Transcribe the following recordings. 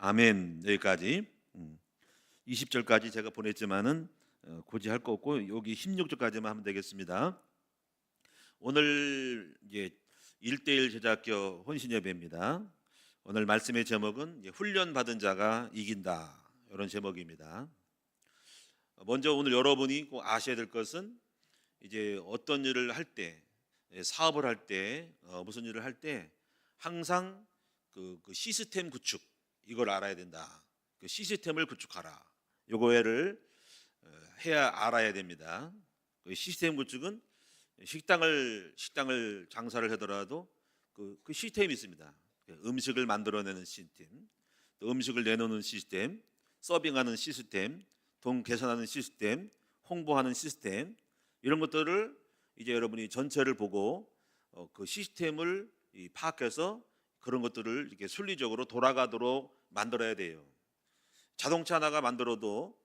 아멘. 여기까지 20절까지 제가 보냈지만은 굳이 할 거 없고 여기 16절까지만 하면 되겠습니다. 오늘 이제 1대1 제자학교 혼신예배입니다. 오늘 말씀의 제목은 훈련 받은 자가 이긴다, 이런 제목입니다. 먼저 오늘 여러분이 꼭 아셔야 될 것은 이제 어떤 일을 할 때, 사업을 할 때, 무슨 일을 할 때 항상 그 시스템 구축, 이걸 알아야 된다. 그 시스템을 구축하라. 요거를 해야 알아야 됩니다. 그 시스템 구축은 식당을 장사를 하더라도 그 시스템이 있습니다. 음식을 만들어내는 시스템, 또 음식을 내놓는 시스템, 서빙하는 시스템, 돈 계산하는 시스템, 홍보하는 시스템, 이런 것들을 이제 여러분이 전체를 보고 그 시스템을 파악해서 그런 것들을 이렇게 순리적으로 돌아가도록 만들어야 돼요. 자동차 하나가 만들어도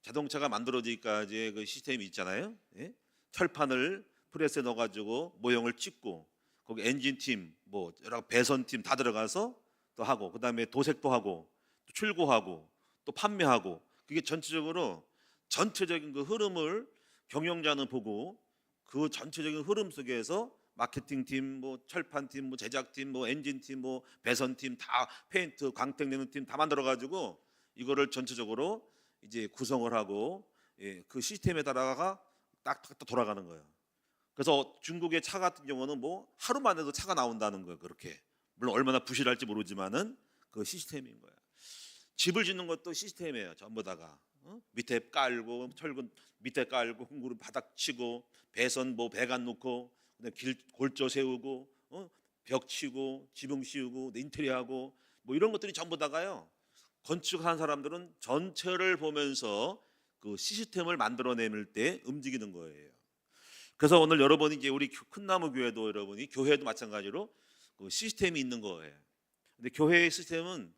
자동차가 만들어지기까지 그 시스템이 있잖아요. 예? 철판을 프레스에 넣어가지고 모형을 찍고 거기 엔진팀, 뭐 여러 배선팀 다 들어가서 또 하고, 그 다음에 도색도 하고, 또 출고하고, 또 판매하고, 그게 전체적인 그 흐름을 경영자는 보고 그 전체적인 흐름 속에서 마케팅팀, 뭐 철판팀, 뭐 제작팀, 뭐 엔진팀, 뭐 배선팀 다 페인트, 광택 내는 팀 다 만들어가지고 이거를 전체적으로 이제 구성을 하고 그 시스템에 따라가 딱 돌아가는 거예요. 그래서 중국의 차 같은 경우는 뭐 하루 만에도 차가 나온다는 거예요. 그렇게 물론 얼마나 부실할지 모르지만은 그 시스템인 거예요. 집을 짓는 것도 시스템이에요. 전부 다가 밑에 깔고 철근 밑에 깔고 흙으로 바닥 치고 배선 뭐 배관 놓고 길 골조 세우고 벽 치고 지붕 씌우고 인테리어하고 뭐 이런 것들이 전부 다가요. 건축한 사람들은 전체를 보면서 그 시스템을 만들어내밀 때 움직이는 거예요. 그래서 오늘 여러분이 이제 우리 큰나무 교회도 여러분이 교회도 마찬가지로 그 시스템이 있는 거예요. 근데 교회의 시스템은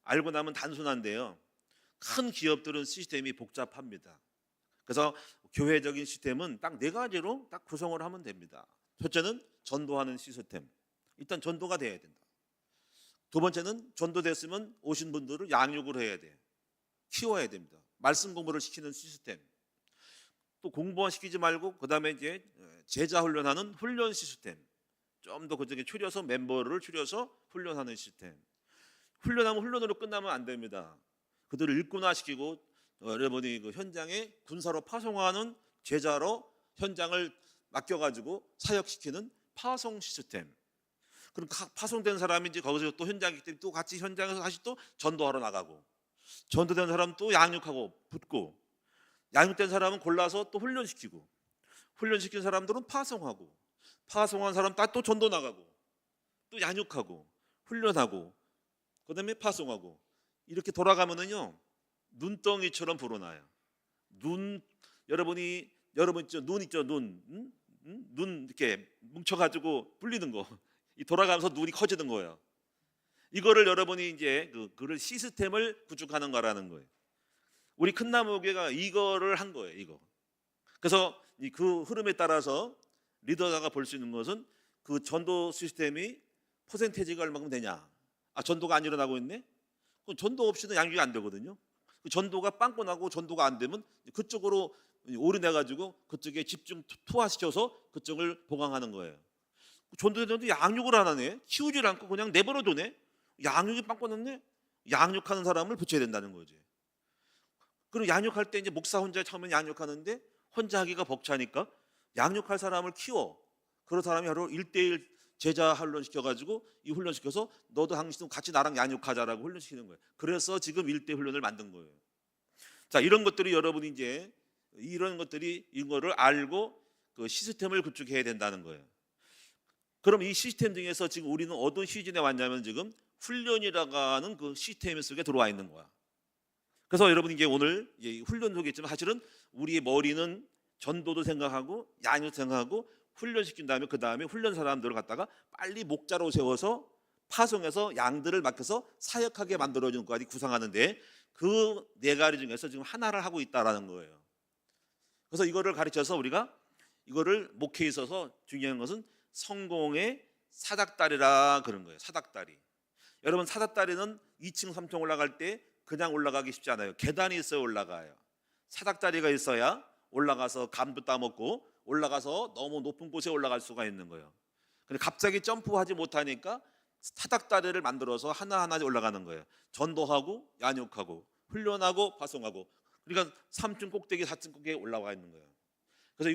알고 나면 단순한데요. 큰 기업들은 시스템이 복잡합니다. 그래서 교회적인 시스템은 딱 4가지로 딱 구성을 하면 됩니다. 첫째는 전도하는 시스템. 일단 전도가 돼야 된다. 두 번째는 전도됐으면 오신 분들을 양육을 해야 돼. 키워야 됩니다. 말씀 공부를 시키는 시스템. 또 공부만 시키지 말고 그다음에 이제 제자 훈련하는 훈련 시스템. 좀 더 그쪽에 추려서 멤버를 추려서 훈련하는 시스템. 훈련하면 훈련으로 끝나면 안 됩니다. 그들을 일꾼화시키고 여러분이 그 현장에 군사로 파송하는 제자로 현장을 맡겨가지고 사역시키는 파송 시스템. 그럼 파송된 사람이 이제 거기서 또 현장이기 때문에 또 같이 현장에서 다시 또 전도하러 나가고, 전도된 사람 또 양육하고 붙고, 양육된 사람은 골라서 또 훈련시키고, 훈련시킨 사람들은 파송하고, 파송한 사람 또 전도 나가고, 또 양육하고, 훈련하고, 그다음에 파송하고, 이렇게 돌아가면은요 눈덩이처럼 불어나요. 여러분 있죠, 눈 있죠, 눈 이렇게 뭉쳐가지고 불리는 거, 이 돌아가면서 눈이 커지는 거예요. 이거를 여러분이 이제 그런 시스템을 구축하는 거라는 거예요. 우리 큰나무교회가 이거를 한 거예요. 이거. 그래서 그 흐름에 따라서 리더가 볼 수 있는 것은 그 전도 시스템이 퍼센테이지가 얼마큼 되냐. 전도가 안 일어나고 있네. 전도 없이는 양육이 안 되거든요. 전도가 빵꾸 나고 전도가 안 되면 그쪽으로 올인해가지고 그쪽에 집중 투하시켜서 그쪽을 보강하는 거예요. 전도되는데 양육을 안 하네. 키우질 않고 그냥 내버려 두네. 양육이 빵꾸 났네. 양육하는 사람을 붙여야 된다는 거지. 그리고 양육할 때 이제 목사 혼자 처음에 양육하는데 혼자 하기가 벅차니까 양육할 사람을 키워. 그런 사람이 하루 1대1 제자 훈련시켜가지고 이 훈련시켜서 너도 당신도 같이 나랑 양육하자라고 훈련시키는 거예요. 그래서 지금 1대 훈련을 만든 거예요. 자, 이런 것들이 여러분이 이제 이거를 알고 그 시스템을 구축해야 된다는 거예요. 그럼 이 시스템 중에서 지금 우리는 어떤 시즌에 왔냐면 지금 훈련이라고 하는 그 시스템 속에 들어와 있는 거야. 그래서 여러분이 이제 오늘 훈련 속에 있지만 사실은 우리의 머리는 전도도 생각하고 양육도 생각하고 훈련시킨 다음에 그 다음에 훈련 사람들을 갖다가 빨리 목자로 세워서 파송해서 양들을 맡겨서 사역하게 만들어주는 것까지 구성하는데 그 4가지 중에서 지금 하나를 하고 있다라는 거예요. 그래서 이거를 가르쳐서 우리가 이거를 목회에 있어서 중요한 것은 성공의 사닥다리라 그런 거예요. 사닥다리. 여러분 사닥다리는 2층 3층 올라갈 때 그냥 올라가기 쉽지 않아요. 계단이 있어야 올라가요. 사닥다리가 있어야 올라가서 감도 따먹고 올라가서 너무 높은 곳에 올라갈 수가 있는 거예요. 근데 갑자기 점프하지 못하니까 사닥다리를 만들어서 하나하나 올라가는 거예요. 전도하고 양육하고 훈련하고 파송하고, 그러니까 3층 꼭대기 4층 꼭대기에 올라와 있는 거예요. 그래서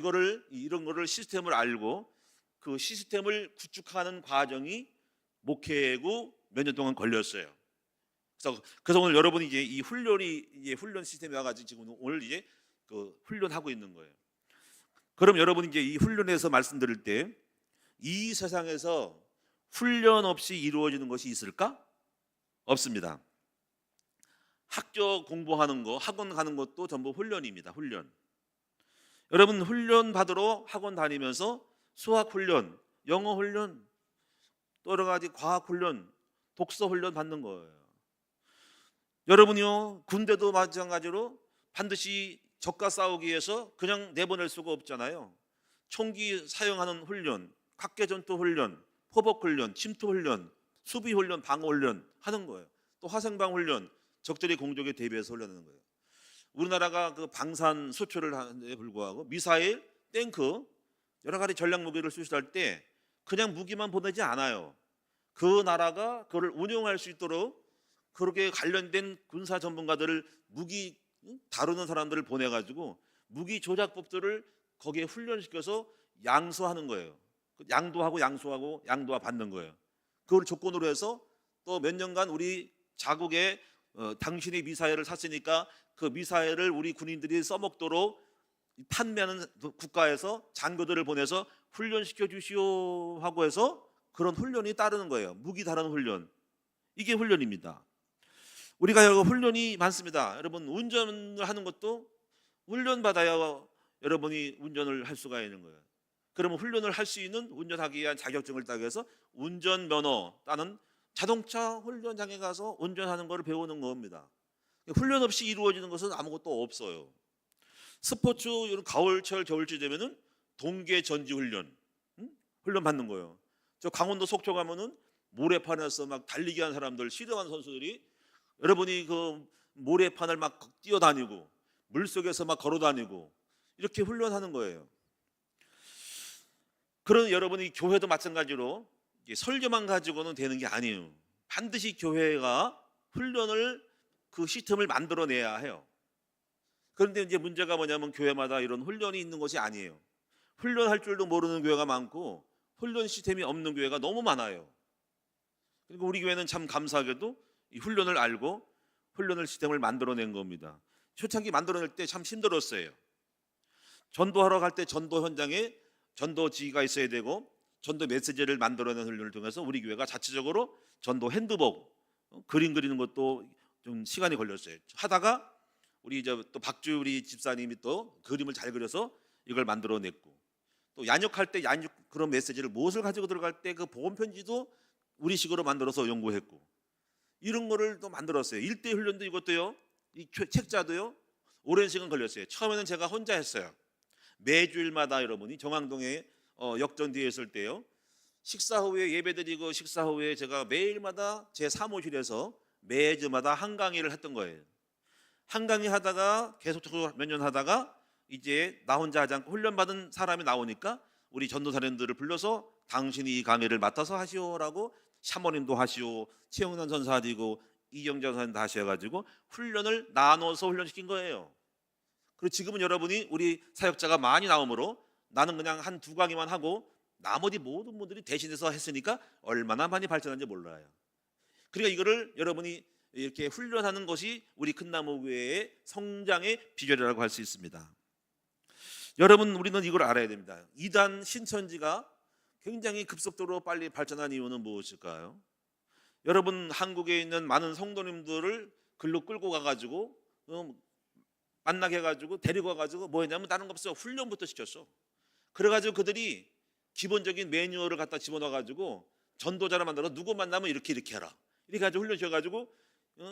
이런 거를 시스템을 알고 그 시스템을 구축하는 과정이 목회고 몇 년 동안 걸렸어요. 그래서 오늘 여러분이 이제 이 훈련 시스템이 와가지고 지금 오늘 이제 그 훈련하고 있는 거예요. 그럼 여러분이 이제 이 훈련에서 말씀드릴 때 이 세상에서 훈련 없이 이루어지는 것이 있을까? 없습니다. 학교 공부하는 거, 학원 가는 것도 전부 훈련입니다. 훈련. 여러분 훈련 받으러 학원 다니면서 수학 훈련, 영어 훈련, 또 여러 가지 과학 훈련, 독서 훈련 받는 거예요. 여러분이요 군대도 마찬가지로 반드시 적과 싸우기 위해서 그냥 내보낼 수가 없잖아요. 총기 사용하는 훈련, 각개전투 훈련, 포복 훈련, 침투 훈련, 수비 훈련, 방어 훈련 하는 거예요. 또 화생방 훈련, 적들의 공격에 대비해서 훈련하는 거예요. 우리나라가 그 방산 수출을 하는데 불구하고 미사일, 탱크 여러 가지 전략 무기를 수출할 때 그냥 무기만 보내지 않아요. 그 나라가 그걸 운용할 수 있도록 그렇게 관련된 군사 전문가들을 무기 다루는 사람들을 보내가지고 무기 조작법들을 거기에 훈련시켜서 양수하는 거예요. 양도하고 양수하고 양도와 받는 거예요. 그걸 조건으로 해서 또 몇 년간 우리 자국에 당신이 미사일을 샀으니까 그 미사일을 우리 군인들이 써먹도록 판매하는 국가에서 장교들을 보내서 훈련시켜 주시오 하고 해서 그런 훈련이 따르는 거예요. 무기 다루는 훈련. 이게 훈련입니다. 우리가 훈련이 많습니다. 여러분 운전을 하는 것도 훈련 받아야 여러분이 운전을 할 수가 있는 거예요. 그러면 훈련을 할 수 있는 운전하기 위한 자격증을 따기 위해서 운전면허 따는 자동차 훈련장에 가서 운전하는 것을 배우는 겁니다. 훈련 없이 이루어지는 것은 아무것도 없어요. 스포츠 이런 가을철 겨울철 되면은 동계 전지 훈련, 훈련 받는 거예요. 저 강원도 속초 가면은 모래판에서 막 달리기 하는 사람들, 씨름하는 선수들이 여러분이 그 모래판을 막 뛰어다니고 물속에서 막 걸어다니고 이렇게 훈련하는 거예요. 그런 여러분이 교회도 마찬가지로 설교만 가지고는 되는 게 아니에요. 반드시 교회가 훈련을 그 시스템을 만들어내야 해요. 그런데 이제 문제가 뭐냐면 교회마다 이런 훈련이 있는 것이 아니에요. 훈련할 줄도 모르는 교회가 많고 훈련 시스템이 없는 교회가 너무 많아요. 그리고 우리 교회는 참 감사하게도 이 훈련을 알고 훈련을 시스템을 만들어낸 겁니다. 초창기 만들어낼 때 참 힘들었어요. 전도하러 갈 때 전도 현장에 전도지가 있어야 되고 전도 메시지를 만들어낸 훈련을 통해서 우리 교회가 자체적으로 전도 핸드북 그림 그리는 것도 좀 시간이 걸렸어요. 하다가 우리 이제 또 박주 우리 집사님이 또 그림을 잘 그려서 이걸 만들어냈고, 또 양육할 때 양육 그런 메시지를 무엇을 가지고 들어갈 때 그 복음 편지도 우리식으로 만들어서 연구했고, 이런 거를 또 만들었어요. 1대 훈련도 이것도요, 이 책자도요 오랜 시간 걸렸어요. 처음에는 제가 혼자 했어요. 매주일마다 여러분이 정왕동에 역전 뒤에 있을 때요, 식사 후에 예배드리고 식사 후에 제가 매일마다 제 사무실에서 매주마다 한 강의를 했던 거예요. 한 강의 하다가 계속적으로 몇 년 하다가 이제 나 혼자 하지 않고 훈련받은 사람이 나오니까 우리 전도사님들을 불러서 당신이 이 강의를 맡아서 하시오라고, 사모님도 하시오, 최영란 전사님도 이경재 전사님도 하셔가지고 훈련을 나눠서 훈련시킨 거예요. 그리고 지금은 여러분이 우리 사역자가 많이 나오므로 나는 그냥 한 두 강의만 하고 나머지 모든 분들이 대신해서 했으니까 얼마나 많이 발전한지 몰라요. 그러니까 이거를 여러분이 이렇게 훈련하는 것이 우리 큰나무교회의 성장의 비결이라고 할 수 있습니다. 여러분 우리는 이걸 알아야 됩니다. 이단 신천지가 굉장히 급속도로 빨리 발전한 이유는 무엇일까요? 여러분 한국에 있는 많은 성도님들을 글로 끌고 가가지고 만나게 해가지고 데리고 가가지고 뭐 했냐면 다른 거 없어, 훈련부터 시켰어. 그래가지고 그들이 기본적인 매뉴얼을 갖다 집어넣어가지고 전도자를 만들어 누구 만나면 이렇게 해라, 이렇게 가지고 훈련 시켜가지고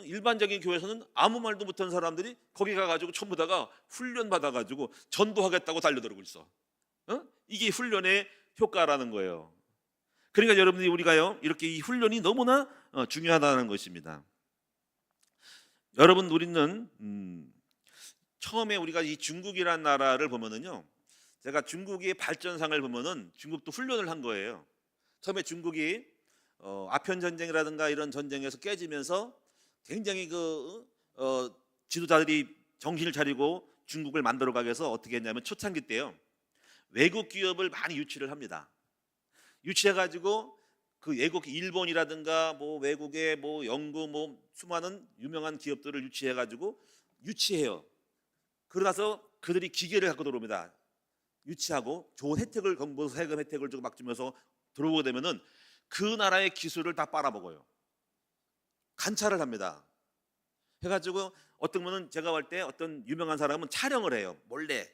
일반적인 교회에서는 아무 말도 못하는 사람들이 거기 가가지고 전부 다가 훈련 받아가지고 전도하겠다고 달려들고 있어. 이게 훈련의 효과라는 거예요. 그러니까 여러분들이 우리가요 이렇게 이 훈련이 너무나 중요하다는 것입니다. 여러분, 우리는 처음에 우리가 이 중국이라는 나라를 보면은요, 제가 중국의 발전상을 보면은 중국도 훈련을 한 거예요. 처음에 중국이 아편 전쟁이라든가 이런 전쟁에서 깨지면서 굉장히 지도자들이 정신을 차리고 중국을 만들어가기 위해서 어떻게 했냐면 초창기 때요, 외국 기업을 많이 유치를 합니다. 유치해가지고 그 외국 일본이라든가 뭐 외국의 뭐 영국 뭐 수많은 유명한 기업들을 유치해요. 그러나서 그들이 기계를 갖고 들어옵니다. 유치하고 좋은 혜택을 정부 세금 혜택을 주고 막 주면서 들어오게 되면은 그 나라의 기술을 다 빨아먹어요. 관찰을 합니다. 해가지고 어떤 분은 제가 볼 때 어떤 유명한 사람은 촬영을 해요, 몰래.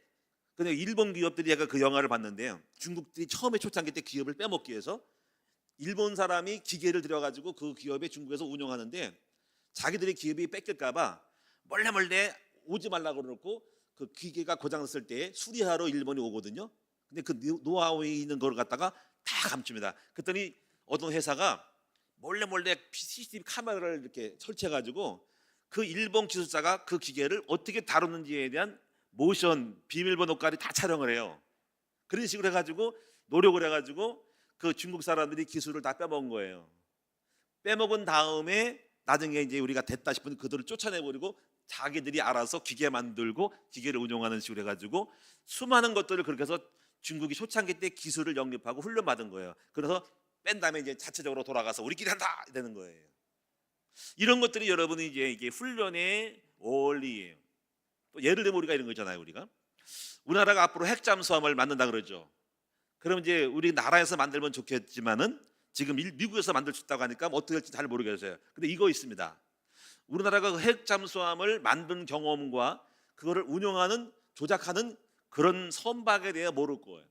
근데 일본 기업들이 제가 그 영화를 봤는데요, 중국들이 처음에 초창기 때 기업을 빼먹기 위해서 일본 사람이 기계를 들여가지고 그 기업에 중국에서 운영하는데 자기들의 기업이 뺏길까봐 몰래 오지 말라고 그러고 그 기계가 고장났을 때 수리하러 일본이 오거든요. 근데 그 노하우에 있는 걸 갖다가 다 감춥니다. 그랬더니 어떤 회사가 몰래 CCTV 카메라를 이렇게 설치해가지고 그 일본 기술자가 그 기계를 어떻게 다루는지에 대한 모션 비밀번호까지 다 촬영을 해요. 그런 식으로 해가지고 노력을 해가지고 그 중국 사람들이 기술을 다 빼먹은 거예요. 빼먹은 다음에 나중에 이제 우리가 됐다 싶으면 그들을 쫓아내버리고 자기들이 알아서 기계 만들고 기계를 운용하는 식으로 해가지고 수많은 것들을 그렇게 해서 중국이 초창기 때 기술을 영입하고 훈련받은 거예요. 그래서 뺀 다음에 이제 자체적으로 돌아가서 우리끼리 한다 되는 거예요. 이런 것들이 여러분이 이게 훈련의 원리예요. 또 예를 들면 우리가 이런 거 있잖아요. 우리나라가 앞으로 핵 잠수함을 만든다 그러죠. 그럼 이제 우리 나라에서 만들면 좋겠지만은 지금 미국에서 만들 수 있다고 하니까 어떻게 할지 잘 모르겠어요. 근데 이거 있습니다. 우리나라가 핵 잠수함을 만든 경험과 그거를 운영하는 조작하는 그런 선박에 대해 모를 거예요.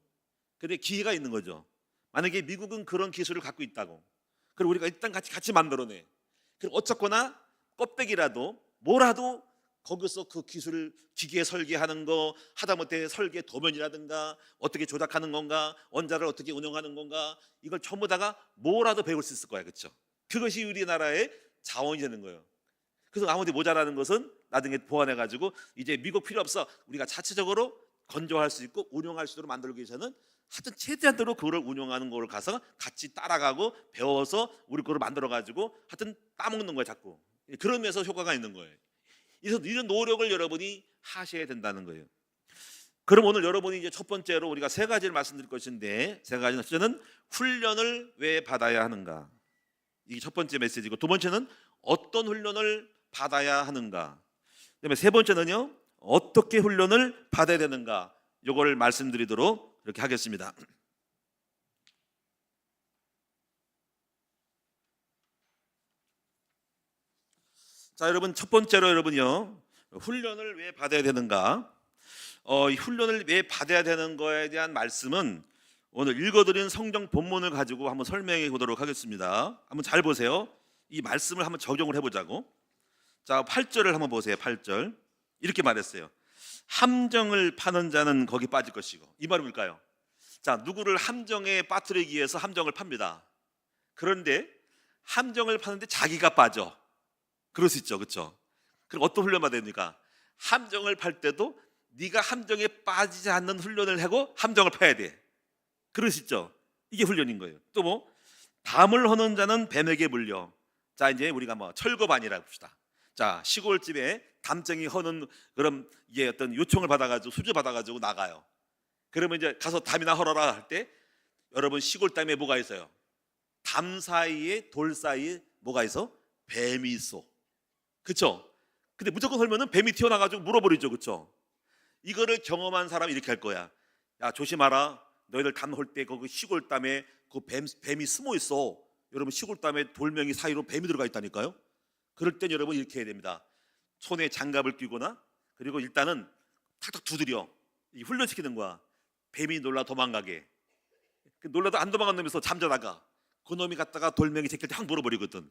근데 기회가 있는 거죠. 만약에 미국은 그런 기술을 갖고 있다고, 그럼 우리가 일단 같이 만들어내. 그럼 어쨌거나 껍데기라도 뭐라도 거기서 그 기술을 기계 설계하는 거, 하다못해 설계 도면이라든가 어떻게 조작하는 건가, 원자를 어떻게 운영하는 건가, 이걸 전부 다가 뭐라도 배울 수 있을 거야, 그렇죠? 그것이 우리나라의 자원이 되는 거예요. 그래서 아무리 모자라는 것은 나중에 보완해가지고 이제 미국 필요 없어, 우리가 자체적으로 건조할 수 있고 운영할 수 있도록 만들기 위해서는 하여튼 최대한대로 그거를 운영하는 걸 가서 같이 따라가고 배워서 우리 거를 만들어가지고 하여튼 따먹는 거예요, 자꾸. 그런 면에서 효과가 있는 거예요. 이런 노력을 여러분이 하셔야 된다는 거예요. 그럼 오늘 여러분이 이제 첫 번째로 우리가 세 가지를 말씀드릴 것인데, 세 가지는 첫째는 훈련을 왜 받아야 하는가, 이게 첫 번째 메시지고, 두 번째는 어떤 훈련을 받아야 하는가, 그다음에 세 번째는요, 어떻게 훈련을 받아야 되는가, 이걸 말씀드리도록 이렇게 하겠습니다. 자, 여러분, 첫 번째로 여러분요, 훈련을 왜 받아야 되는가, 이 훈련을 왜 받아야 되는 거에 대한 말씀은 오늘 읽어드린 성경 본문을 가지고 한번 설명해 보도록 하겠습니다. 한번 잘 보세요. 이 말씀을 한번 적용을 해보자고. 자, 8절을 한번 보세요. 8절 이렇게 말했어요. 함정을 파는 자는 거기 빠질 것이고. 이 말이 뭘까요? 자, 누구를 함정에 빠뜨리기 위해서 함정을 팝니다. 그런데 함정을 파는데 자기가 빠져. 그럴 수 있죠, 그렇죠? 그럼 어떤 훈련 받아야 됩니까? 함정을 팔 때도 네가 함정에 빠지지 않는 훈련을 하고 함정을 파야 돼. 그럴 수 있죠. 이게 훈련인 거예요. 또 뭐, 담을 허는 자는 뱀에게 물려. 자, 이제 우리가 뭐 철거반이라고 봅시다. 자, 시골집에 담쟁이 허는 그런 이게 어떤 요청을 받아가지고 수주 받아가지고 나가요. 그러면 이제 가서 담이나 헐어라 할 때, 여러분 시골 담에 뭐가 있어요? 담 사이에 돌 사이에 뭐가 있어? 뱀이 있어. 그렇죠? 근데 무조건 헐면은 뱀이 튀어나가지고 물어버리죠, 그렇죠? 이거를 경험한 사람이 이렇게 할 거야. 야, 조심하라. 너희들 담 헐 때 거기 시골 담에 그 뱀이 숨어 있어. 여러분, 시골 담에 돌멩이 사이로 뱀이 들어가 있다니까요. 그럴 땐 여러분 이렇게 해야 됩니다. 손에 장갑을 끼거나, 그리고 일단은 탁탁 두드려. 훈련시키는 거야. 뱀이 놀라 도망가게. 놀라도 안 도망간 놈이 있어, 잠자다가 그 놈이 갔다가 돌멩이 제낄 때 확 물어버리거든.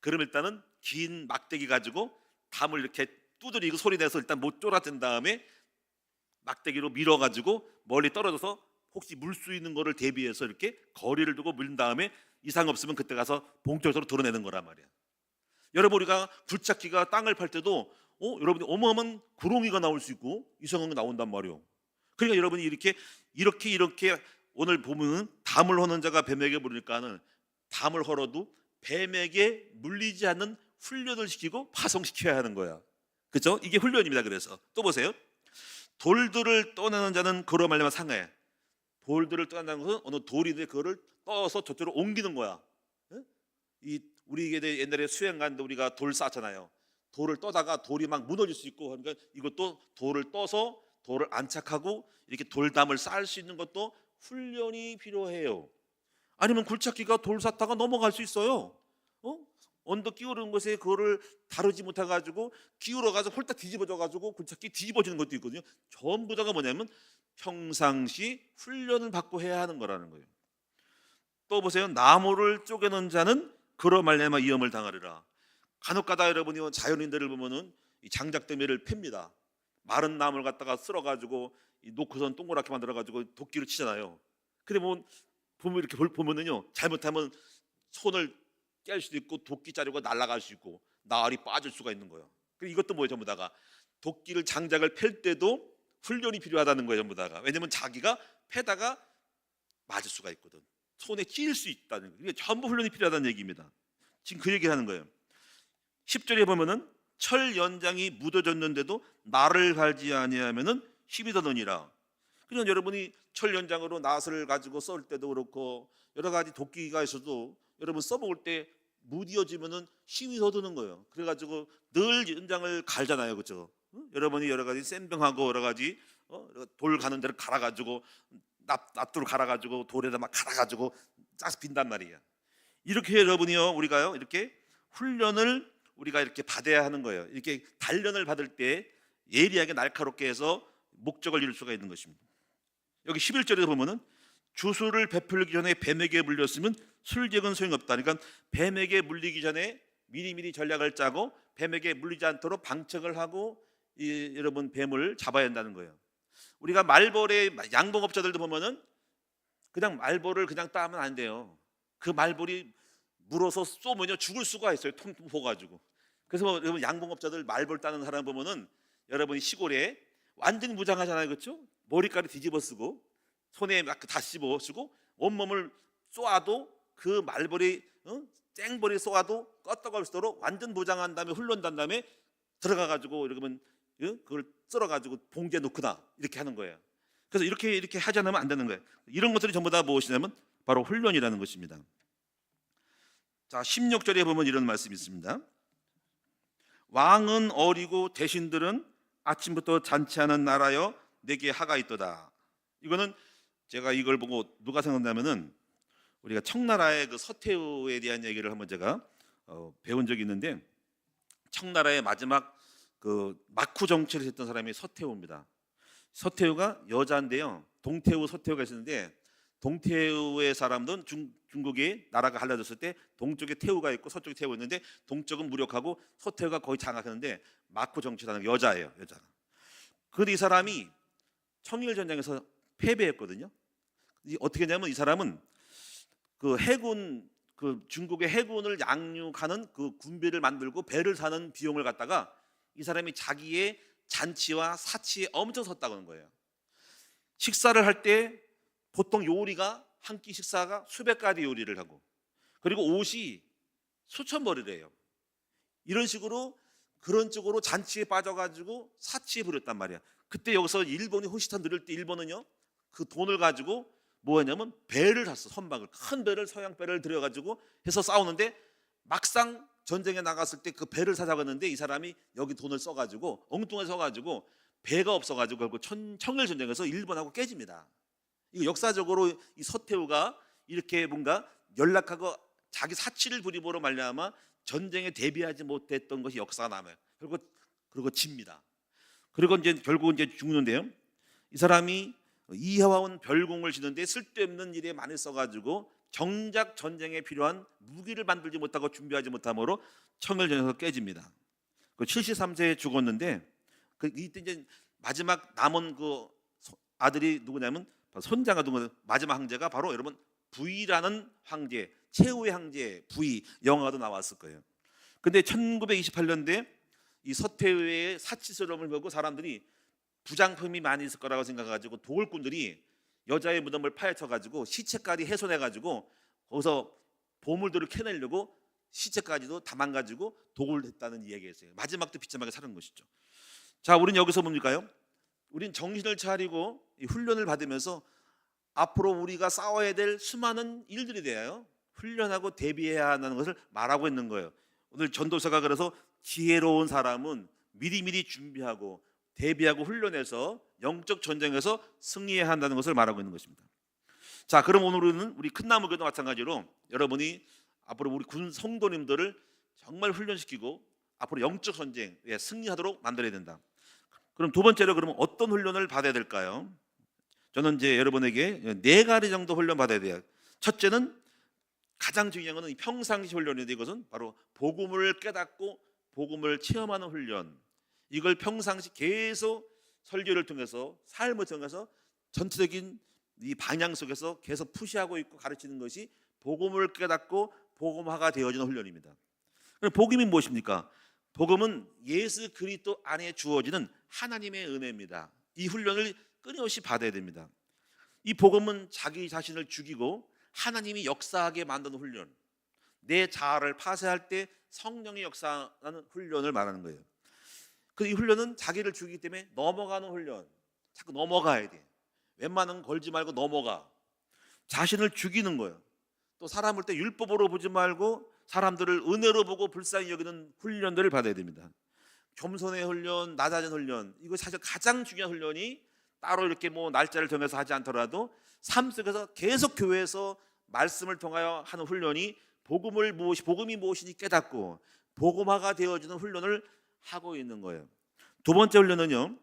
그럼 일단은 긴 막대기 가지고 담을 이렇게 두드리고 소리 내서 일단 못 쫄아든 다음에 막대기로 밀어가지고 멀리 떨어져서 혹시 물 수 있는 거를 대비해서 이렇게 거리를 두고 밀은 다음에 이상 없으면 그때 가서 본격적으로 드러내는 거란 말이야. 여러분, 우리가 굴착기가 땅을 팔 때도 여러분이 어마어마한 구렁이가 나올 수 있고 이상한 게 나온단 말이에요. 그러니까 여러분이 이렇게 오늘 보면은 담을 허는 자가 뱀에게 물리니까는 담을 헐어도 뱀에게 물리지 않는 훈련을 시키고 파송시켜야 하는 거야. 그렇죠? 이게 훈련입니다. 그래서 또 보세요. 돌들을 떠나는 자는 그로 말미암아 상해. 돌들을 떠난다는 것은 어느 돌인데 그거를 떠서 저쪽으로 옮기는 거야. 우리 옛날에 수행 가는데 우리가 돌 쌓잖아요. 돌을 떠다가 돌이 막 무너질 수 있고, 그러니까 이것도 돌을 떠서 돌을 안착하고 이렇게 돌담을 쌓을 수 있는 것도 훈련이 필요해요. 아니면 굴착기가 돌 쌓다가 넘어갈 수 있어요. 언덕 끼우는 것에 그거를 다루지 못해가지고 기울어가서 홀딱 뒤집어져가지고 굴착기 뒤집어지는 것도 있거든요. 전부 다가 뭐냐면 평상시 훈련을 받고 해야 하는 거라는 거예요. 또 보세요. 나무를 쪼개는 자는 그로 말미암아 위험을 당하리라. 간혹가다 여러분이 자연인들을 보면은 이 장작더미를 팹니다. 마른 나무를 갖다가 쓸어가지고 놓고선 동그랗게 만들어가지고 도끼를 치잖아요. 근데 뭐 보면 이렇게 보면은요, 잘못하면 손을 깰 수도 있고 도끼 자루가 날아갈 수 있고 나알이 빠질 수가 있는 거예요. 이것도 뭐예요? 전부 다가 도끼를 장작을 팰 때도 훈련이 필요하다는 거예요. 전부 다가. 왜냐면 자기가 패다가 맞을 수가 있거든. 손에 찔 수 있다는 거예요. 이게 전부 훈련이 필요하다는 얘기입니다. 지금 그 얘기를 하는 거예요. 10절에 보면은 철 연장이 묻어졌는데도 나를 갈지 아니하면은 힘이 더느니라. 그러니까 여러분이 철 연장으로 낫을 가지고 썰 때도 그렇고 여러 가지 도끼가 있어도 여러분 써먹을 때 무디어지면은 힘이 더 드는 거예요. 그래가지고 늘 연장을 갈잖아요, 그렇죠? 여러분이 여러 가지 샌병하고 여러 가지 돌 가는 데를 갈아가지고 납두를 갈아가지고 돌에다 막 갈아가지고 짜서 빈단 말이에요. 이렇게 여러분이요, 우리가요 이렇게 훈련을 우리가 이렇게 받아야 하는 거예요. 이렇게 단련을 받을 때 예리하게 날카롭게 해서 목적을 이룰 수가 있는 것입니다. 여기 11절에 보면은 주술을 베풀기 전에 뱀에게 물렸으면 술객은 소용없다. 그러니까 뱀에게 물리기 전에 미리미리 전략을 짜고 뱀에게 물리지 않도록 방책을 하고 여러분 뱀을 잡아야 한다는 거예요. 우리가 말벌의 양봉업자들도 보면은 그냥 말벌을 그냥 따면 안 돼요. 그 말벌이 물어서 쏘면요 죽을 수가 있어요. 통통 부어가지고. 그래서 여러분 양봉업자들 말벌 따는 사람 보면은 여러분이 시골에 완전히 무장하잖아요, 그렇죠? 머리카락 뒤집어 쓰고 손에 막 다 씹어 쓰고 온몸을 쏘아도 그 말벌이 쨍벌이 쏘아도 껐다가 수도록 완전 무장한 다음에 훈련한 다음에 들어가가지고 여러분 그걸 썰어가지고 봉지에 넣거나 이렇게 하는 거예요. 그래서 이렇게 하지 않으면 안 되는 거예요. 이런 것들이 전부 다 무엇이냐면 바로 훈련이라는 것입니다. 자, 16절에 보면 이런 말씀이 있습니다. 왕은 어리고 대신들은 아침부터 잔치하는 나라여 내게 하가 있도다. 이거는 제가 이걸 보고 누가 생각나면은 우리가 청나라의 그 서태후에 대한 얘기를 한번 제가 배운 적이 있는데, 청나라의 마지막 그 막후 정치를 했던 사람이 서태후입니다. 서태후가 여자인데요. 동태후, 서태후가 있었는데 동태후의 사람들은 중국이 나라가 갈라졌을 때 동쪽에 태후가 있고 서쪽에 태후가 있는데 동쪽은 무력하고 서태후가 거의 장악했는데 막후 정치라는 여자예요. 여자. 그런데 이 사람이 청일전쟁에서 패배했거든요. 어떻게 했냐면 이 사람은 그 해군, 그 중국의 해군을 양육하는 그 군비를 만들고 배를 사는 비용을 갖다가 이 사람이 자기의 잔치와 사치에 엄청 썼다는 거예요. 식사를 할 때 보통 요리가 한 끼 식사가 수백 가지 요리를 하고, 그리고 옷이 수천 벌이래요. 이런 식으로 그런 쪽으로 잔치에 빠져가지고 사치에 부렸단 말이야. 그때 여기서 일본이 호시탄 누릴 때 일본은요 그 돈을 가지고 뭐 했냐면 배를 샀어. 선박을, 큰 배를, 서양 배를 들여가지고 해서 싸우는데 막상 전쟁에 나갔을 때 그 배를 사자고 했는데 이 사람이 여기 돈을 써가지고 엉뚱하게 써가지고 배가 없어가지고 결국 청일 전쟁에서 일본하고 깨집니다. 이거 역사적으로 이 서태후가 이렇게 뭔가 연락하고 자기 사치를 부림으로 말미암아 전쟁에 대비하지 못했던 것이 역사가 남아요. 그리고 집니다. 그리고 이제 결국 이제 죽는데요. 이 사람이 이하와온 별궁을 지는데 쓸데없는 일에 많이 써가지고 정작 전쟁에 필요한 무기를 만들지 못하고 준비하지 못함으로 청일전쟁에서 깨집니다. 그 73세에 죽었는데 이때 이제 마지막 남은 그 아들이 누구냐면 손자가 누구, 마지막 황제가 바로 여러분 부이라는 황제, 최후의 황제 부위 영화도 나왔을 거예요. 근데 1928년도에 이 서태후의 사치스러움을 보고 사람들이 부장품이 많이 있을 거라고 생각해가지고 도굴꾼들이 여자의 무덤을 파헤쳐가지고 시체까지 훼손해가지고 거기서 보물들을 캐내려고 시체까지도 담아가지고 도굴했다는 이야기가 있어요. 마지막도 비참하게 사는 것이죠. 자, 우리는 여기서 뭡니까요? 우린 정신을 차리고 이 훈련을 받으면서 앞으로 우리가 싸워야 될 수많은 일들에 대하여 훈련하고 대비해야 한다는 것을 말하고 있는 거예요. 오늘 전도서가 그래서 지혜로운 사람은 미리미리 준비하고 대비하고 훈련해서 영적 전쟁에서 승리해야 한다는 것을 말하고 있는 것입니다. 자, 그럼 오늘은 우리 큰나무교도 마찬가지로 여러분이 앞으로 우리 군 성도님들을 정말 훈련시키고 앞으로 영적 전쟁에 승리하도록 만들어야 된다. 그럼 두 번째로 그러면 어떤 훈련을 받아야 될까요? 저는 이제 여러분에게 네 가지 정도 훈련 받아야 돼요. 첫째는 가장 중요한 것은 평상시 훈련인데 이것은 바로 복음을 깨닫고 복음을 체험하는 훈련. 이걸 평상시 계속 설교를 통해서 삶을 통해서 전체적인 이 방향 속에서 계속 푸시하고 있고 가르치는 것이 복음을 깨닫고 복음화가 되어지는 훈련입니다. 그럼 복음이 무엇입니까? 복음은 예수 그리스도 안에 주어지는 하나님의 은혜입니다. 이 훈련을 끊임없이 받아야 됩니다. 이 복음은 자기 자신을 죽이고 하나님이 역사하게 만드는 훈련, 내 자아를 파쇄할 때 성령이 역사하는 훈련을 말하는 거예요. 그 이 훈련은 자기를 죽이기 때문에 넘어가는 훈련, 자꾸 넘어가야 돼. 웬만한 건 걸지 말고 넘어가. 자신을 죽이는 거예요. 또 사람 볼 때 율법으로 보지 말고 사람들을 은혜로 보고 불쌍히 여기는 훈련들을 받아야 됩니다. 겸손의 훈련, 낮아진 훈련, 이거 사실 가장 중요한 훈련이 따로 이렇게 뭐 날짜를 정해서 하지 않더라도 삶 속에서 계속 교회에서 말씀을 통하여 하는 훈련이 복음이 무엇인지 깨닫고 복음화가 되어지는 훈련을 하고 있는 거예요. 두 번째 훈련은요.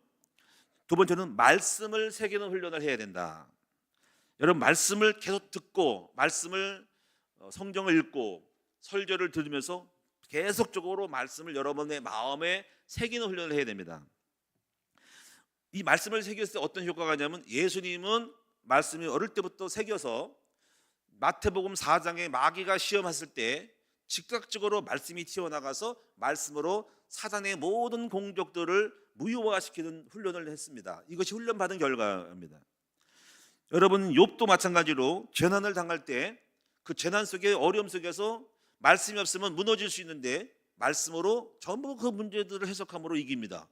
두 번째는 말씀을 새기는 훈련을 해야 된다. 여러분 말씀을 계속 듣고 말씀을 성경을 읽고 설교를 들으면서 계속적으로 말씀을 여러분의 마음에 새기는 훈련을 해야 됩니다. 이 말씀을 새겼을 때 어떤 효과가 있냐면 예수님은 말씀이 어릴 때부터 새겨서 마태복음 4장에 마귀가 시험했을 때 즉각적으로 말씀이 튀어나가서 말씀으로 사단의 모든 공격들을 무효화시키는 훈련을 했습니다. 이것이 훈련받은 결과입니다. 여러분 욥도 마찬가지로 재난을 당할 때 그 재난 속에 어려움 속에서 말씀이 없으면 무너질 수 있는데 말씀으로 전부 그 문제들을 해석함으로 이깁니다.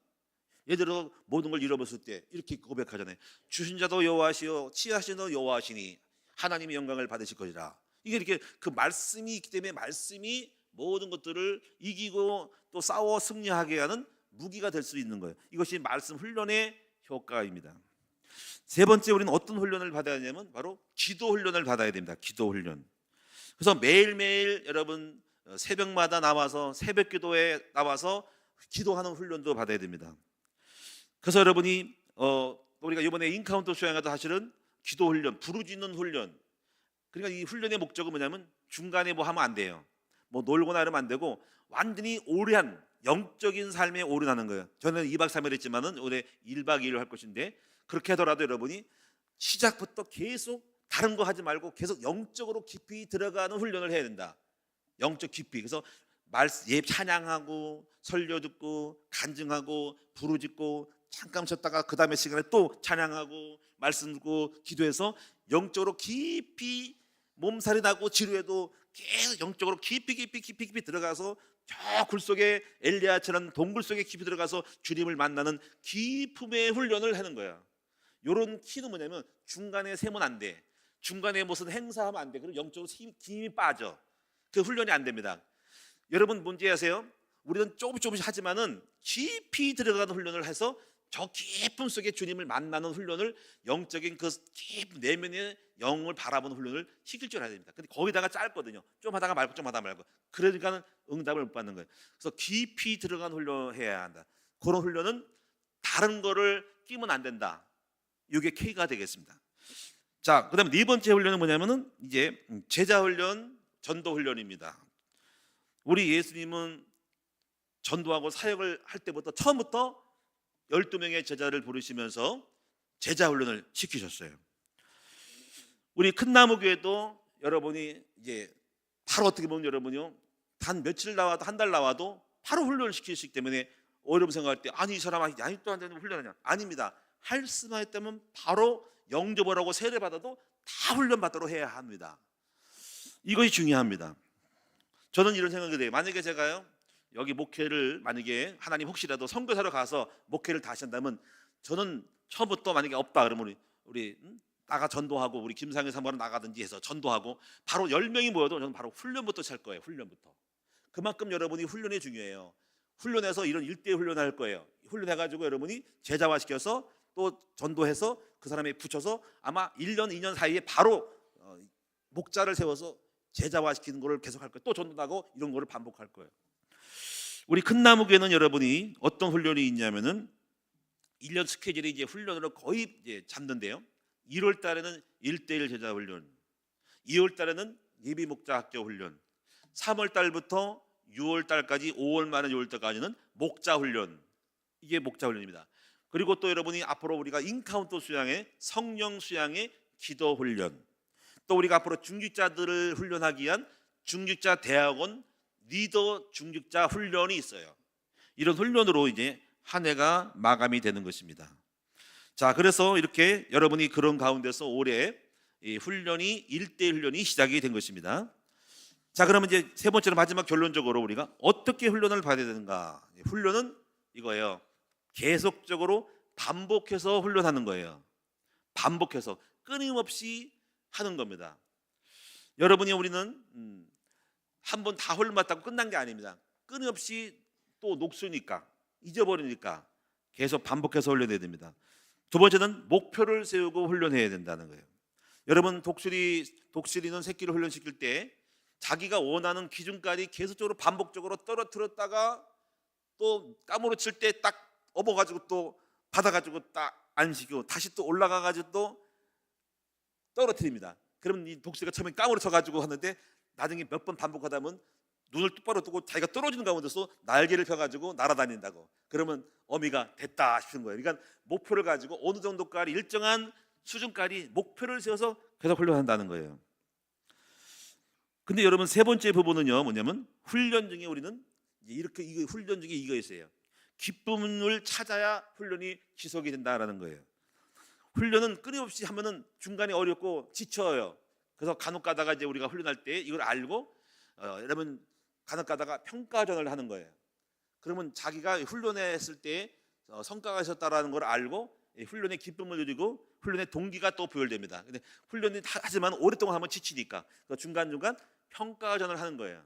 예를 들어 모든 걸 잃어버렸을 때 이렇게 고백하잖아요. 주신 자도 여호와시요 취하신 자도 여호와시니 하나님의 영광을 받으실 것이라. 이게 이렇게 그 말씀이 있기 때문에 말씀이 모든 것들을 이기고 또 싸워 승리하게 하는 무기가 될 수 있는 거예요. 이것이 말씀 훈련의 효과입니다. 세 번째 우리는 어떤 훈련을 받아야 하냐면 바로 기도 훈련을 받아야 됩니다. 기도 훈련. 그래서 매일매일 여러분 새벽마다 나와서 새벽 기도에 나와서 기도하는 훈련도 받아야 됩니다. 그래서 여러분이 우리가 이번에 인카운터 수양회도 사실은 기도 훈련, 부르짖는 훈련. 그러니까 이 훈련의 목적은 뭐냐면 중간에 뭐 하면 안 돼요. 뭐 놀거나 이러면 안 되고 완전히 오래한 영적인 삶에 올인하는 거예요. 저는 2박 3일 했지만은 올해 1박 2일을 할 것인데 그렇게 하더라도 여러분이 시작부터 계속 다른 거 하지 말고 계속 영적으로 깊이 들어가는 훈련을 해야 된다. 영적 깊이. 그래서 예 찬양하고 설교 듣고 간증하고 부르짖고 잠깐 쉬었다가 그 다음에 시간에 또 찬양하고 말씀 듣고 기도해서 영적으로 깊이 몸살이 나고 지루해도 계속 영적으로 깊이 들어가서 저 굴 속에 엘리야처럼 동굴 속에 깊이 들어가서 주님을 만나는 깊음의 훈련을 하는 거야. 이런 키는 뭐냐면 중간에 세면 안 돼. 중간에 무슨 행사하면 안 돼. 그럼 영적으로 힘이 빠져. 그 훈련이 안 됩니다. 여러분 뭔지 아세요? 우리는 조금씩 하지만은 깊이 들어가는 훈련을 해서 저 깊음 속에 주님을 만나는 훈련을 영적인 그 깊은 내면의 영을 바라보는 훈련을 시킬 줄 알아야 됩니다. 근데 거기다가 짧거든요. 좀 하다가 말고 좀 하다가 말고. 그러니까는 응답을 못 받는 거예요. 그래서 깊이 들어가는 훈련을 해야 한다. 그런 훈련은 다른 거를 끼면 안 된다. 이게 K가 되겠습니다. 자, 그다음에 네 번째 훈련은 뭐냐면은 이제 제자 훈련, 전도 훈련입니다. 우리 예수님은 전도하고 사역을 할 때부터 처음부터 12명의 제자를 부르시면서 제자 훈련을 시키셨어요. 우리 큰나무교회도 여러분이 이제 바로 어떻게 보면 여러분요, 단 며칠 나와도 한 달 나와도 바로 훈련을 시킬 수 있기 때문에 여러분 생각할 때 아니 이 사람 아직도 안 되는 훈련하냐? 아닙니다. 할 수만 있다면 바로 영접을 하고 세례 받아도 다 훈련 받도록 해야 합니다. 이것이 중요합니다. 저는 이런 생각이 돼요. 만약에 제가요 여기 목회를 만약에 하나님 혹시라도 선교사로 가서 목회를 다시 한다면 저는 처음부터 만약에 없다 그러면 우리 나가 전도하고 우리 김상희 사모님 나가든지 해서 전도하고 바로 10명이 모여도 저는 바로 훈련부터 찰 거예요. 훈련부터. 그만큼 여러분이 훈련이 중요해요. 훈련해서 이런 일대일 훈련할 거예요. 훈련해가지고 여러분이 제자화시켜서 또 전도해서 그 사람에 붙여서 아마 1년 2년 사이에 바로 목자를 세워서 제자화시키는 거를 계속할 거예요. 또 전도하고 이런 거를 반복할 거예요. 우리 큰나무교회는 여러분이 어떤 훈련이 있냐면은 1년 스케줄이 이제 훈련으로 거의 이제 잡는데요. 1월 달에는 1대1 제자 훈련, 2월 달에는 예비 목자 학교 훈련, 3월 달부터 6월 달까지 5월 말에 6월 달까지는 목자 훈련. 이게 목자 훈련입니다. 그리고 또 여러분이 앞으로 우리가 인카운터 수양의 성령 수양의 기도 훈련, 또 우리가 앞으로 중직자들을 훈련하기 위한 중직자 대학원 리더 중직자 훈련이 있어요. 이런 훈련으로 이제 한 해가 마감이 되는 것입니다. 자, 그래서 이렇게 여러분이 그런 가운데서 올해 이 훈련이 1대1 훈련이 시작이 된 것입니다. 자, 그러면 이제 세 번째로 마지막 결론적으로 우리가 어떻게 훈련을 받아야 되는가? 훈련은 이거예요. 계속적으로 반복해서 훈련하는 거예요. 반복해서 끊임없이 하는 겁니다. 여러분이 우리는 한 번 다 훈련 받다고 끝난 게 아닙니다. 끊임없이 또 녹수니까 잊어버리니까 계속 반복해서 훈련해야 됩니다. 두 번째는 목표를 세우고 훈련해야 된다는 거예요. 여러분 독수리는 새끼를 훈련시킬 때 자기가 원하는 기준까지 계속적으로 반복적으로 떨어뜨렸다가 또 까무러칠 때 딱 업어가지고 또 받아가지고 딱 안 시키고 다시 또 올라가가지고 또 떨어뜨립니다. 그러면 이 독수리가 처음에 까무러쳐가지고 하는데 나중에 몇 번 반복하다 보면 눈을 똑바로 뜨고 자기가 떨어지는 가운데서 날개를 펴가지고 날아다닌다고. 그러면 어미가 됐다 싶은 거예요. 그러니까 목표를 가지고 어느 정도까지 일정한 수준까지 목표를 세워서 계속 훈련한다는 거예요. 근데 여러분 세 번째 부분은요 뭐냐면 훈련 중에 우리는 이렇게 훈련 중에 이거 있어요. 기쁨을 찾아야 훈련이 지속이 된다라는 거예요. 훈련은 끊임없이 하면은 중간에 어렵고 지쳐요. 그래서 간혹 가다가 이제 우리가 훈련할 때 이걸 알고 여러분 간혹 가다가 평가전을 하는 거예요. 그러면 자기가 훈련했을 때 성과가 있었다라는 걸 알고 훈련의 기쁨을 누리고 훈련의 동기가 또 부여됩니다. 근데 훈련이 하지만 오랫동안 하면 지치니까 중간중간 평가전을 하는 거예요.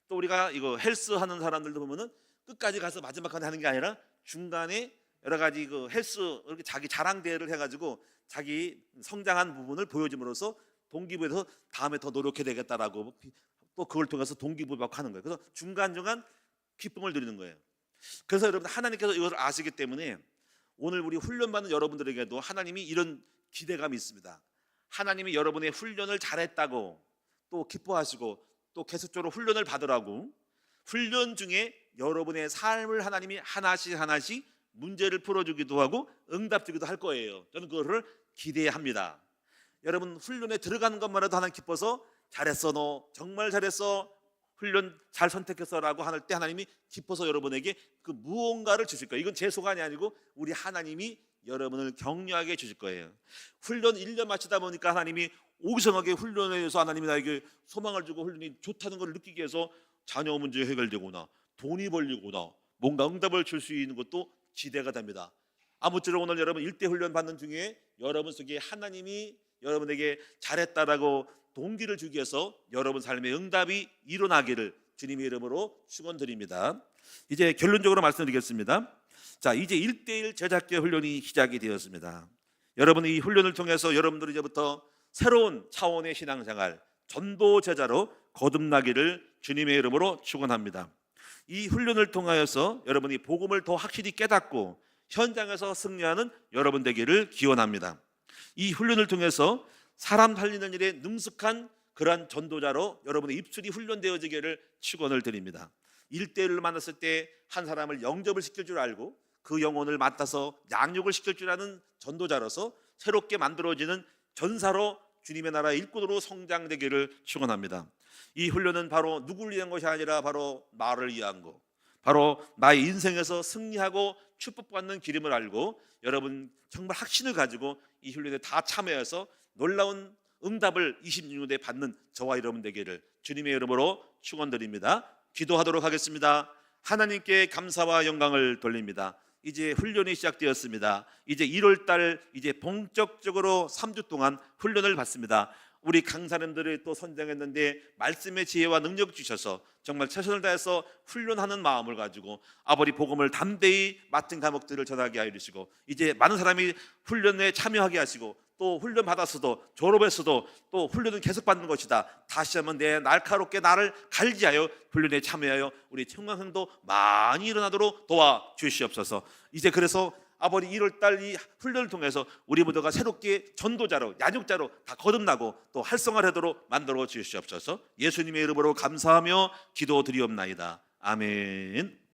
또 우리가 이거 헬스 하는 사람들도 보면은 끝까지 가서 마지막까지 하는 게 아니라 중간에 여러 가지 그 헬스 이렇게 자기 자랑 대회를 해가지고 자기 성장한 부분을 보여줌으로써 동기부여해서 다음에 더 노력해야 되겠다라고 또 그걸 통해서 동기부여받고 하는 거예요. 그래서 중간중간 기쁨을 누리는 거예요. 그래서 여러분 하나님께서 이것을 아시기 때문에 오늘 우리 훈련받는 여러분들에게도 하나님이 이런 기대감이 있습니다. 하나님이 여러분의 훈련을 잘했다고 또 기뻐하시고 또 계속적으로 훈련을 받으라고 훈련 중에 여러분의 삶을 하나님이 하나씩 문제를 풀어주기도 하고 응답주기도 할 거예요. 저는 그거를 기대합니다. 여러분 훈련에 들어가는 것만 해도 하나님 기뻐서 잘했어 너 정말 잘했어 훈련 잘 선택했어 라고 할 때 하나님이 기뻐서 여러분에게 그 무언가를 주실 거예요. 이건 제 소관이 아니고 우리 하나님이 여러분을 격려하게 주실 거예요. 훈련 1년 마치다 보니까 하나님이 오기성하게 훈련해서 하나님이 나에게 소망을 주고 훈련이 좋다는 걸 느끼게 해서 자녀 문제 해결되거나 돈이 벌리거나 뭔가 응답을 줄 수 있는 것도 기대가 됩니다. 아무쪼록 오늘 여러분 1대 훈련 받는 중에 여러분 속에 하나님이 여러분에게 잘했다라고 동기를 주기 위해서 여러분 삶의 응답이 일어나기를 주님의 이름으로 축원드립니다. 이제 결론적으로 말씀드리겠습니다. 자, 이제 1대1 제자교 훈련이 시작이 되었습니다. 여러분 이 훈련을 통해서 여러분들이 이제부터 새로운 차원의 신앙생활 전도 제자로 거듭나기를 주님의 이름으로 축원합니다. 이 훈련을 통하여서 여러분이 복음을 더 확실히 깨닫고 현장에서 승리하는 여러분 되기를 기원합니다. 이 훈련을 통해서 사람 살리는 일에 능숙한 그러한 전도자로 여러분의 입술이 훈련되어지기를 축원을 드립니다. 1대1로 만났을 때 한 사람을 영접을 시킬 줄 알고 그 영혼을 맡아서 양육을 시킬 줄 아는 전도자로서 새롭게 만들어지는 전사로 주님의 나라의 일꾼으로 성장되기를 축원합니다. 이 훈련은 바로 누구를 위한 것이 아니라 바로 나를 위한 거, 바로 나의 인생에서 승리하고 축복받는 길임을 알고 여러분 정말 확신을 가지고 이 훈련에 다 참여해서 놀라운 응답을 26년에 받는 저와 여러분 되기를 주님의 이름으로 축원드립니다. 기도하도록 하겠습니다. 하나님께 감사와 영광을 돌립니다. 이제 훈련이 시작되었습니다. 이제 1월달 이제 본격적으로 3주 동안 훈련을 받습니다. 우리 강사님들이 또 선정했는데 말씀의 지혜와 능력 주셔서 정말 최선을 다해서 훈련하는 마음을 가지고 아버지 복음을 담대히 맡은 과목들을 전하게 하여 주시고 이제 많은 사람이 훈련에 참여하게 하시고 또 훈련 받았어도 졸업했어도 또 훈련은 계속 받는 것이다. 다시 한번 내 날카롭게 나를 갈지하여 훈련에 참여하여 우리 청강생도 많이 일어나도록 도와주시옵소서. 이제 그래서 아버지 1월달 이 훈련을 통해서 우리 모두가 새롭게 전도자로 양육자로 다 거듭나고 또 활성화를 하도록 만들어 주시옵소서. 예수님의 이름으로 감사하며 기도드리옵나이다. 아멘.